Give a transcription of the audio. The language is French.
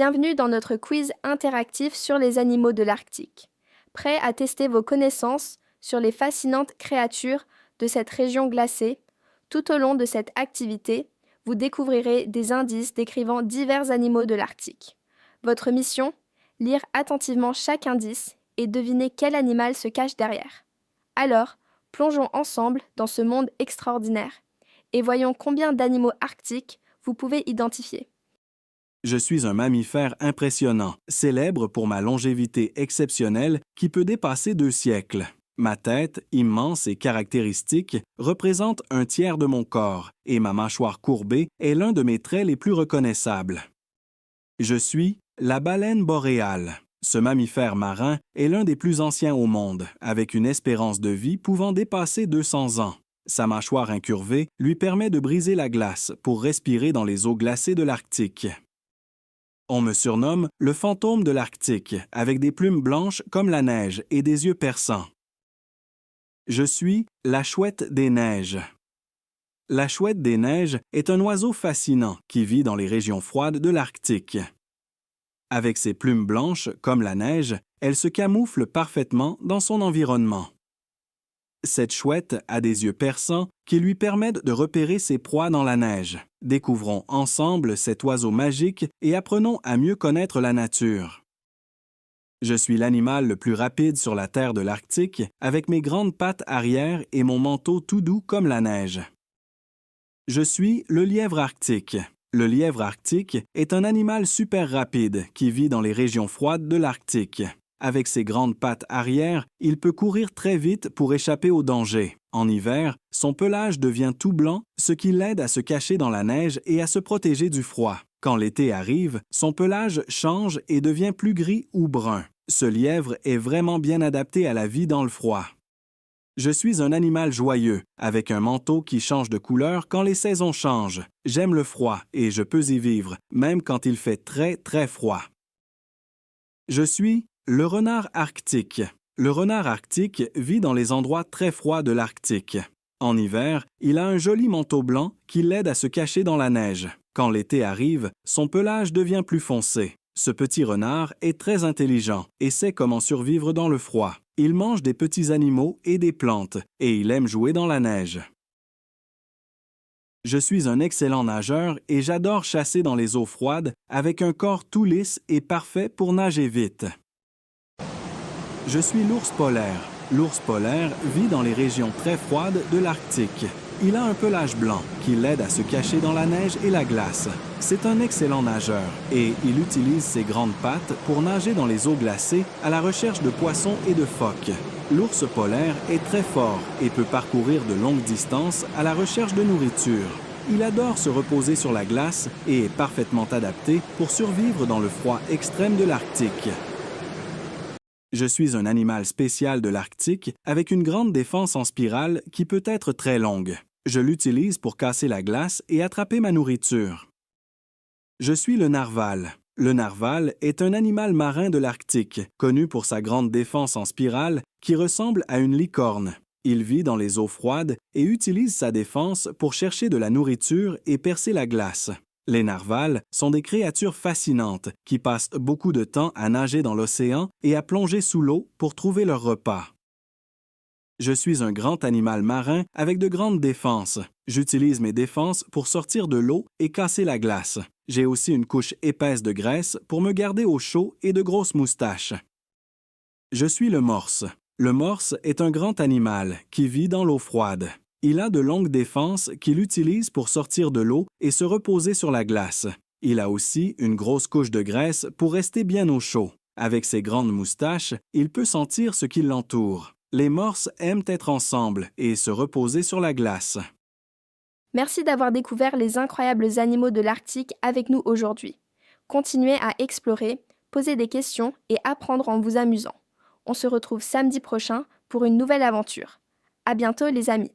Bienvenue dans notre quiz interactif sur les animaux de l'Arctique. Prêt à tester vos connaissances sur les fascinantes créatures de cette région glacée? Tout au long de cette activité, vous découvrirez des indices décrivant divers animaux de l'Arctique. Votre mission? Lire attentivement chaque indice et deviner quel animal se cache derrière. Alors, plongeons ensemble dans ce monde extraordinaire et voyons combien d'animaux arctiques vous pouvez identifier. Je suis un mammifère impressionnant, célèbre pour ma longévité exceptionnelle qui peut dépasser 2 siècles. Ma tête, immense et caractéristique, représente un tiers de mon corps et ma mâchoire courbée est l'un de mes traits les plus reconnaissables. Je suis la baleine boréale. Ce mammifère marin est l'un des plus anciens au monde, avec une espérance de vie pouvant dépasser 200 ans. Sa mâchoire incurvée lui permet de briser la glace pour respirer dans les eaux glacées de l'Arctique. On me surnomme le fantôme de l'Arctique, avec des plumes blanches comme la neige et des yeux perçants. Je suis la chouette des neiges. La chouette des neiges est un oiseau fascinant qui vit dans les régions froides de l'Arctique. Avec ses plumes blanches comme la neige, elle se camoufle parfaitement dans son environnement. Cette chouette a des yeux perçants qui lui permettent de repérer ses proies dans la neige. Découvrons ensemble cet oiseau magique et apprenons à mieux connaître la nature. Je suis l'animal le plus rapide sur la terre de l'Arctique avec mes grandes pattes arrière et mon manteau tout doux comme la neige. Je suis le lièvre arctique. Le lièvre arctique est un animal super rapide qui vit dans les régions froides de l'Arctique. Avec ses grandes pattes arrière, il peut courir très vite pour échapper au danger. En hiver, son pelage devient tout blanc, ce qui l'aide à se cacher dans la neige et à se protéger du froid. Quand l'été arrive, son pelage change et devient plus gris ou brun. Ce lièvre est vraiment bien adapté à la vie dans le froid. Je suis un animal joyeux, avec un manteau qui change de couleur quand les saisons changent. J'aime le froid et je peux y vivre, même quand il fait très, très froid. Je suis le renard arctique. Le renard arctique vit dans les endroits très froids de l'Arctique. En hiver, il a un joli manteau blanc qui l'aide à se cacher dans la neige. Quand l'été arrive, son pelage devient plus foncé. Ce petit renard est très intelligent et sait comment survivre dans le froid. Il mange des petits animaux et des plantes et il aime jouer dans la neige. Je suis un excellent nageur et j'adore chasser dans les eaux froides avec un corps tout lisse et parfait pour nager vite. Je suis l'ours polaire. L'ours polaire vit dans les régions très froides de l'Arctique. Il a un pelage blanc qui l'aide à se cacher dans la neige et la glace. C'est un excellent nageur et il utilise ses grandes pattes pour nager dans les eaux glacées à la recherche de poissons et de phoques. L'ours polaire est très fort et peut parcourir de longues distances à la recherche de nourriture. Il adore se reposer sur la glace et est parfaitement adapté pour survivre dans le froid extrême de l'Arctique. Je suis un animal spécial de l'Arctique avec une grande défense en spirale qui peut être très longue. Je l'utilise pour casser la glace et attraper ma nourriture. Je suis le narval. Le narval est un animal marin de l'Arctique, connu pour sa grande défense en spirale qui ressemble à une licorne. Il vit dans les eaux froides et utilise sa défense pour chercher de la nourriture et percer la glace. Les narvals sont des créatures fascinantes qui passent beaucoup de temps à nager dans l'océan et à plonger sous l'eau pour trouver leur repas. Je suis un grand animal marin avec de grandes défenses. J'utilise mes défenses pour sortir de l'eau et casser la glace. J'ai aussi une couche épaisse de graisse pour me garder au chaud et de grosses moustaches. Je suis le morse. Le morse est un grand animal qui vit dans l'eau froide. Il a de longues défenses qu'il utilise pour sortir de l'eau et se reposer sur la glace. Il a aussi une grosse couche de graisse pour rester bien au chaud. Avec ses grandes moustaches, il peut sentir ce qui l'entoure. Les morses aiment être ensemble et se reposer sur la glace. Merci d'avoir découvert les incroyables animaux de l'Arctique avec nous aujourd'hui. Continuez à explorer, poser des questions et apprendre en vous amusant. On se retrouve samedi prochain pour une nouvelle aventure. À bientôt les amis!